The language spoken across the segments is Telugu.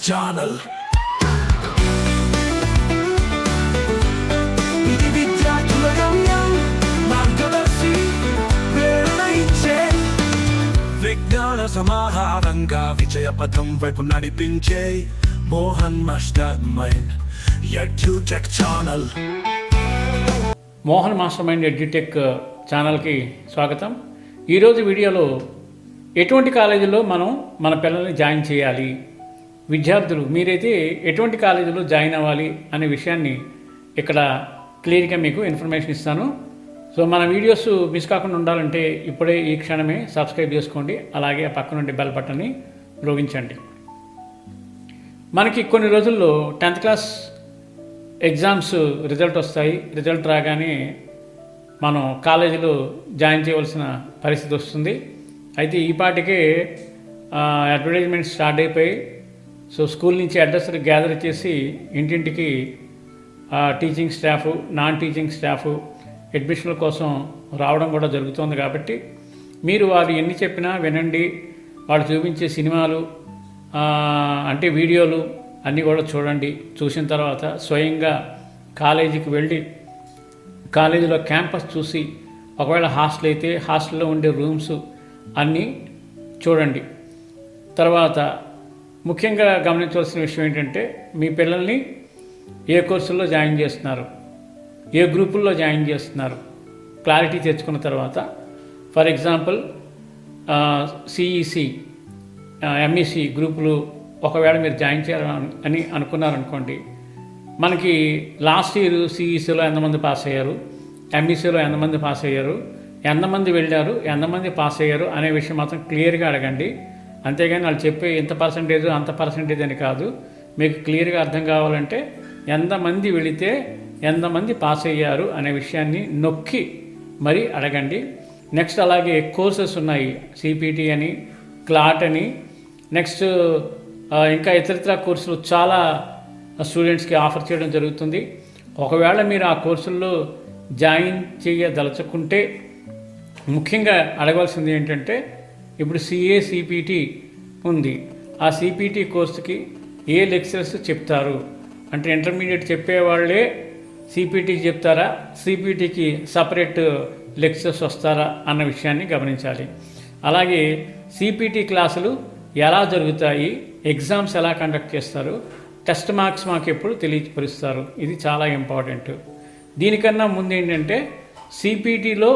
ఛానల్. ఇది విద్యార్థుల గమ్యం, మార్గదర్శి, ప్రేరణ ఇచ్చే విజ్ఞాన సమాహారంగా విజయ పథం వైపు నడిపించే Mohan master mind edutech channel. Mohan master mind edutech ఛానల్కి స్వాగతం. ఈరోజు వీడియోలో ఎటువంటి కాలేజీలో మనం మన పిల్లల్ని జాయిన్ చేయాలి, విద్యార్థులు మీరైతే ఎటువంటి కాలేజీలో జాయిన్ అవ్వాలి అనే విషయాన్ని ఇక్కడ క్లియర్గా మీకు ఇన్ఫర్మేషన్ ఇస్తాను. సో మన వీడియోస్ మిస్ కాకుండా ఉండాలంటే ఇప్పుడే ఈ క్షణమే సబ్స్క్రైబ్ చేసుకోండి, అలాగే ఆ పక్కన ఉండే బెల్ బటన్ని మ్రోగించండి. మనకి కొన్ని రోజుల్లో 10th క్లాస్ ఎగ్జామ్స్ రిజల్ట్ వస్తాయి. రిజల్ట్ రాగానే మనం కాలేజీలో జాయిన్ చేయవలసిన పరిస్థితి వస్తుంది. అయితే ఈ పాటికే అడ్వర్టైజ్మెంట్ స్టార్ట్ అయిపోయి, సో స్కూల్ నుంచి అడ్రస్ గ్యాదర్ చేసి ఇంటింటికి teaching staff, non teaching staff అడ్మిషన్ల కోసం రావడం కూడా జరుగుతుంది. కాబట్టి మీరు వాళ్ళు ఎన్ని చెప్పినా వినండి. వాళ్ళు చూపించే సినిమాలు అంటే వీడియోలు అన్నీ కూడా చూడండి. చూసిన తర్వాత స్వయంగా కాలేజీకి వెళ్ళి కాలేజీలో క్యాంపస్ చూసి, ఒకవేళ హాస్టల్ అయితే హాస్టల్లో ఉండే రూమ్స్ అన్నీ చూడండి. తర్వాత ముఖ్యంగా గమనించవలసిన విషయం ఏంటంటే, మీ పిల్లల్ని ఏ కోర్సుల్లో జాయిన్ చేస్తున్నారు, ఏ గ్రూపుల్లో జాయిన్ చేస్తున్నారు క్లారిటీ తెచ్చుకున్న తర్వాత, ఫర్ ఎగ్జాంపుల్ సిఈసి, ఎంఈసి గ్రూపులు ఒకవేళ మీరు జాయిన్ చేయాలని అనుకున్నారనుకోండి, మనకి లాస్ట్ ఇయర్ సిఈసిలో ఎంతమంది పాస్ అయ్యారు, ఎంఈసిలో ఎంతమంది పాస్ అయ్యారు, ఎంతమంది వెళ్ళారు, ఎంతమంది పాస్ అయ్యారు అనే విషయం మాత్రం క్లియర్గా అడగండి. అంతేగాని వాళ్ళు చెప్పే ఇంత పర్సంటేజ్ అంత పర్సంటేజ్ అని కాదు. మీకు క్లియర్గా అర్థం కావాలంటే ఎంతమంది వెళితే ఎంతమంది పాస్ అయ్యారు అనే విషయాన్ని నొక్కి మరీ అడగండి. నెక్స్ట్ అలాగే కోర్సెస్ ఉన్నాయి, సిపిటి అని, క్లాట్ అని, నెక్స్ట్ ఇంకా ఇతరితర కోర్సులు చాలా స్టూడెంట్స్కి ఆఫర్ చేయడం జరుగుతుంది. ఒకవేళ మీరు ఆ కోర్సుల్లో జాయిన్ చేయదలుచుకుంటే ముఖ్యంగా అడగవలసింది ఏంటంటే, ఇప్పుడు సిఏ సిపిటి ఉంది. ఆ సిపిటి కోర్సుకి ఏ లెక్చరర్స్ చెప్తారు అంటే, ఇంటర్మీడియట్ చెప్పేవాళ్ళే సిపిటికి చెప్తారా, సిపిటికి సపరేట్ లెక్చరర్స్ వస్తారా అన్న విషయాన్ని గమనించాలి. అలాగే సిపిటి క్లాసులు ఎలా జరుగుతాయి, ఎగ్జామ్స్ ఎలా కండక్ట్ చేస్తారు, టెస్ట్ మార్క్స్ మాకు ఎప్పుడు తెలియపరుస్తారు, ఇది చాలా ఇంపార్టెంట్. దీనికన్నా ముందు ఏంటంటే, సిపిటిలో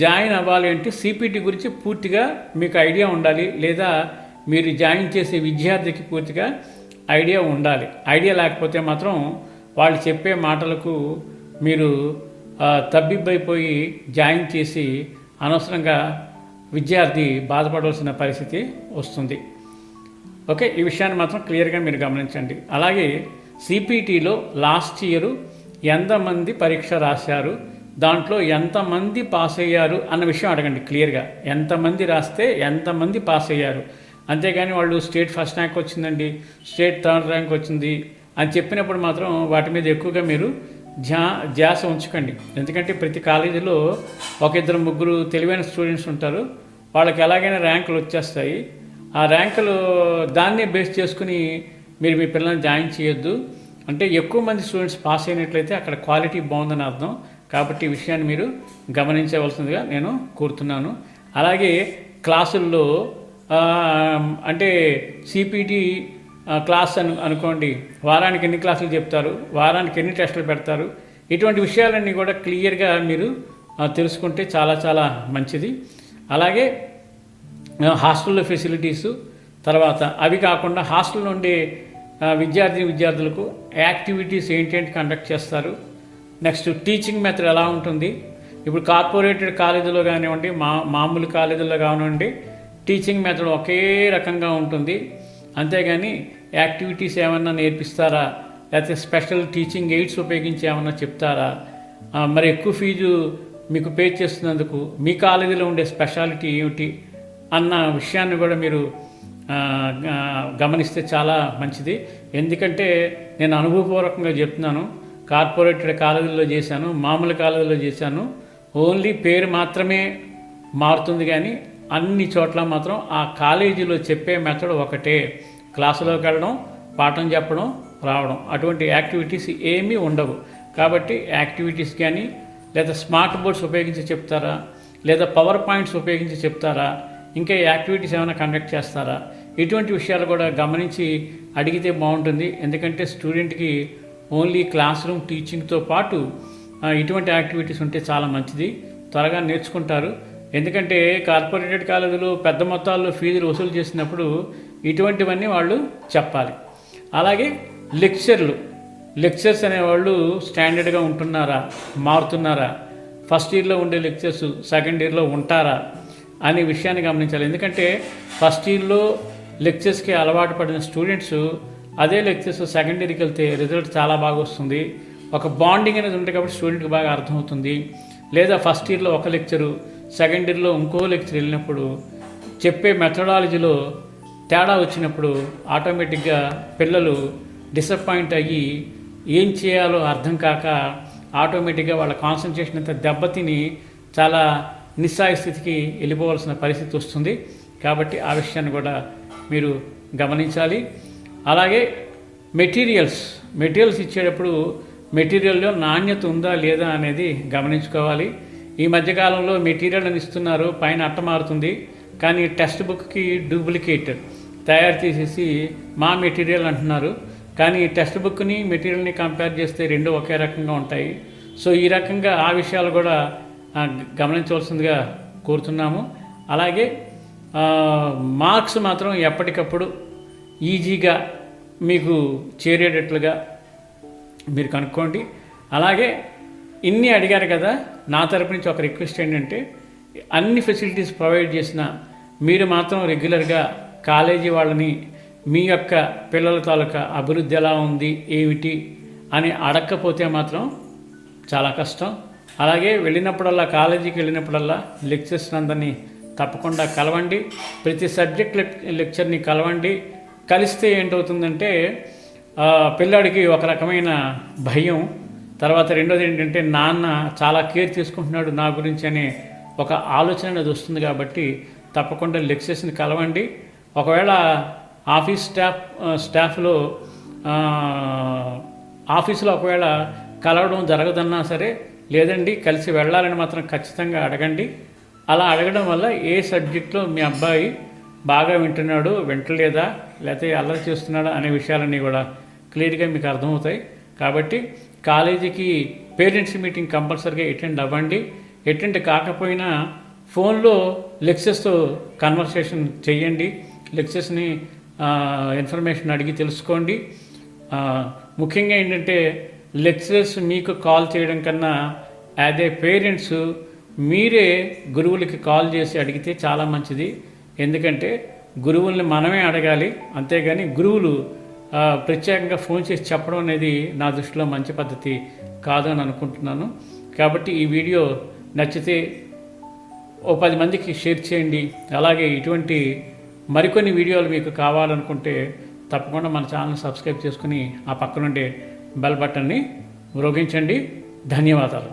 జాయిన్ అవ్వాలి అంటే సిపిటి గురించి పూర్తిగా మీకు ఐడియా ఉండాలి, లేదా మీరు జాయిన్ చేసే విద్యార్థికి పూర్తిగా ఐడియా ఉండాలి. ఐడియా లేకపోతే మాత్రం వాళ్ళు చెప్పే మాటలకు మీరు తబ్బిబ్బైపోయి జాయిన్ చేసి అనవసరంగా విద్యార్థి బాధపడవలసిన పరిస్థితి వస్తుంది. ఓకే, ఈ విషయాన్ని మాత్రం క్లియర్గా మీరు గమనించండి. అలాగే సిపిటిలో లాస్ట్ ఇయర్ ఎంతమంది పరీక్ష రాశారు, దాంట్లో ఎంతమంది పాస్ అయ్యారు అన్న విషయం అడగండి క్లియర్గా. ఎంతమంది రాస్తే ఎంతమంది పాస్ అయ్యారు, అంతేగాని వాళ్ళు స్టేట్ ఫస్ట్ ర్యాంక్ వచ్చిందండి, స్టేట్ థర్డ్ ర్యాంక్ వచ్చింది అని చెప్పినప్పుడు మాత్రం వాటి మీద ఎక్కువగా మీరు ధ్యాస ఉంచకండి. ఎందుకంటే ప్రతి కాలేజీలో ఒక ఇద్దరు ముగ్గురు తెలివైన స్టూడెంట్స్ ఉంటారు, వాళ్ళకి ఎలాగైనా ర్యాంకులు వచ్చేస్తాయి. ఆ ర్యాంకులు దాన్నే బేస్ చేసుకుని మీరు మీ పిల్లల్ని జాయిన్ చేయొద్దు. అంటే ఎక్కువ మంది స్టూడెంట్స్ పాస్ అయినట్లయితే అక్కడ క్వాలిటీ బాగుందని అర్థం. కాబట్టి ఈ విషయాన్ని మీరు గమనించవలసిందిగా నేను కోరుతున్నాను. అలాగే క్లాసుల్లో అంటే సిపిటి క్లాస్ అనుకోండి, వారానికి ఎన్ని క్లాసులు చెప్తారు, వారానికి ఎన్ని టెస్టులు పెడతారు, ఇటువంటి విషయాలన్నీ కూడా క్లియర్గా మీరు తెలుసుకుంటే చాలా చాలా మంచిది. అలాగే హాస్టల్లో ఫెసిలిటీసు, తర్వాత అవి కాకుండా హాస్టల్లో ఉండే విద్యార్థులకు యాక్టివిటీస్ ఏంటంటే కండక్ట్ చేస్తారు, నెక్స్ట్ టీచింగ్ మెథడ్ ఎలా ఉంటుంది. ఇప్పుడు కార్పొరేటెడ్ కాలేజీలో కానివ్వండి, మామూలు కాలేజీలో కానివ్వండి, టీచింగ్ మెథడ్ ఒకే రకంగా ఉంటుంది. అంతేగాని యాక్టివిటీస్ ఏమన్నా నేర్పిస్తారా, లేకపోతే స్పెషల్ టీచింగ్ ఎయిడ్స్ ఉపయోగించి ఏమన్నా చెప్తారా, మరి ఎక్కువ ఫీజు మీకు పే చేస్తున్నందుకు మీ కాలేజీలో ఉండే స్పెషాలిటీ ఏమిటి అన్న విషయాన్ని కూడా మీరు గమనిస్తే చాలా మంచిది. ఎందుకంటే నేను అనుభవపూర్వకంగా చెప్తున్నాను, కార్పొరేటెడ్ కాలేజీల్లో చేశాను, మామూలు కాలేజీలో చేశాను. ఓన్లీ పేరు మాత్రమే మారుతుంది, కానీ అన్ని చోట్ల మాత్రం ఆ కాలేజీలో చెప్పే మెథడ్ ఒకటే. క్లాసులోకి వెళ్ళడం, పాఠం చెప్పడం రావడం, అటువంటి యాక్టివిటీస్ ఏమీ ఉండవు. కాబట్టి యాక్టివిటీస్ కానీ లేదా స్మార్ట్ బోర్డ్స్ ఉపయోగించి చెప్తారా, లేదా పవర్ పాయింట్స్ ఉపయోగించి చెప్తారా, ఇంకా యాక్టివిటీస్ ఏమైనా కండక్ట్ చేస్తారా, ఇటువంటి విషయాలు కూడా గమనించి అడిగితే బాగుంటుంది. ఎందుకంటే స్టూడెంట్కి ఓన్లీ క్లాస్ రూమ్ టీచింగ్తో పాటు ఇటువంటి యాక్టివిటీస్ ఉంటే చాలా మంచిది, త్వరగా నేర్చుకుంటారు. ఎందుకంటే కార్పొరేటెడ్ కాలేజీలు పెద్ద మొత్తాల్లో ఫీజులు వసూలు చేసినప్పుడు ఇటువంటివన్నీ వాళ్ళు చెప్పాలి. అలాగే లెక్చర్స్ అనేవాళ్ళు స్టాండర్డ్గా ఉంటున్నారా, మారుతున్నారా, ఫస్ట్ ఇయర్లో ఉండే లెక్చర్స్ సెకండ్ ఇయర్లో ఉంటారా అనే విషయాన్ని గమనించాలి. ఎందుకంటే ఫస్ట్ ఇయర్లో లెక్చర్స్కి అలవాటు పడిన స్టూడెంట్స్ అదే లెక్చర్స్ సెకండ్ ఇయర్కి వెళ్తే రిజల్ట్ చాలా బాగా వస్తుంది. ఒక బాండింగ్ అనేది ఉంటుంది కాబట్టి స్టూడెంట్కి బాగా అర్థమవుతుంది. లేదా ఫస్ట్ ఇయర్లో ఒక లెక్చరు సెకండ్ ఇయర్లో ఇంకో లెక్చర్ వెళ్ళినప్పుడు చెప్పే మెథడాలజీలో తేడా వచ్చినప్పుడు ఆటోమేటిక్గా పిల్లలు డిసప్పాయింట్ అయ్యి ఏం చేయాలో అర్థం కాక ఆటోమేటిక్గా వాళ్ళ కాన్సన్ట్రేషన్ అంతా దెబ్బతిని చాలా నిస్సాయ స్థితికి వెళ్ళిపోవాల్సిన పరిస్థితి వస్తుంది. కాబట్టి ఆ విషయాన్ని కూడా మీరు గమనించాలి. అలాగే మెటీరియల్స్ ఇచ్చేటప్పుడు మెటీరియల్లో నాణ్యత ఉందా లేదా అనేది గమనించుకోవాలి. ఈ మధ్యకాలంలో మెటీరియల్ అని ఇస్తున్నారు, పైన అట్ట మారుతుంది, కానీ టెక్స్ట్ బుక్కి డూప్లికేట్ తయారు చేసేసి మా మెటీరియల్ అంటున్నారు. కానీ టెక్స్ట్ బుక్ని మెటీరియల్ని కంపేర్ చేస్తే రెండు ఒకే రకంగా ఉంటాయి. సో ఈ రకంగా ఆ విషయాలు కూడా గమనించవలసిందిగా కోరుతున్నాము. అలాగే మార్క్స్ మాత్రం ఎప్పటికప్పుడు ఈజీగా మీకు చేరేటట్లుగా మీరు కనుక్కోండి. అలాగే ఇన్ని అడిగారు కదా, నా తరపు నుంచి ఒక రిక్వెస్ట్ ఏంటంటే అన్ని ఫెసిలిటీస్ ప్రొవైడ్ చేసిన మీరు మాత్రం రెగ్యులర్గా కాలేజీ వాళ్ళని మీ యొక్క పిల్లల తాలూకా అభివృద్ధి ఎలా ఉంది ఏమిటి అని అడగకపోతే మాత్రం చాలా కష్టం. అలాగే కాలేజీకి వెళ్ళినప్పుడల్లా లెక్చర్స్ అందరినీ తప్పకుండా కలవండి. ప్రతి సబ్జెక్ట్ లెక్చర్ని కలవండి. కలిస్తే ఏంటవుతుందంటే పిల్లాడికి ఒక రకమైన భయం, తర్వాత రెండోది ఏంటంటే నాన్న చాలా కేర్ తీసుకుంటున్నాడు నా గురించి అనే ఒక ఆలోచన అనేది వస్తుంది. కాబట్టి తప్పకుండా లెక్చర్స్ని కలవండి. ఒకవేళ స్టాఫ్లో ఆఫీసులో ఒకవేళ కలవడం జరగదన్నా సరే, లేదండి కలిసి వెళ్ళాలని మాత్రం ఖచ్చితంగా అడగండి. అలా అడగడం వల్ల ఏ సబ్జెక్ట్లో మీ అబ్బాయి బాగా వింటలేదా లేకపోతే అల్లరి చేస్తున్నాడా అనే విషయాలన్నీ కూడా క్లియర్గా మీకు అర్థమవుతాయి. కాబట్టి కాలేజీకి పేరెంట్స్ మీటింగ్ కంపల్సరీగా అటెండ్ అవ్వండి. అటెండ్ కాకపోయినా ఫోన్లో లెక్చర్స్తో కన్వర్సేషన్ చేయండి, లెక్చర్స్ని ఇన్ఫర్మేషన్ అడిగి తెలుసుకోండి. ముఖ్యంగా ఏంటంటే లెక్చరర్స్ మీకు కాల్ చేయడం కన్నా యాజ్ ఏ పేరెంట్స్ మీరే గురువులకి కాల్ చేసి అడిగితే చాలా మంచిది. ఎందుకంటే గురువుల్ని మనమే అడగాలి, అంతేగాని గురువులు ప్రత్యేకంగా ఫోన్ చేసి చెప్పడం అనేది నా దృష్టిలో మంచి పద్ధతి కాదు అని అనుకుంటున్నాను. కాబట్టి ఈ వీడియో నచ్చితే ఓ 10 మందికి షేర్ చేయండి. అలాగే ఇటువంటి మరికొన్ని వీడియోలు మీకు కావాలనుకుంటే తప్పకుండా మన ఛానల్ సబ్స్క్రైబ్ చేసుకుని ఆ పక్కనుండే బెల్ బటన్ని మ్రోగించండి. ధన్యవాదాలు.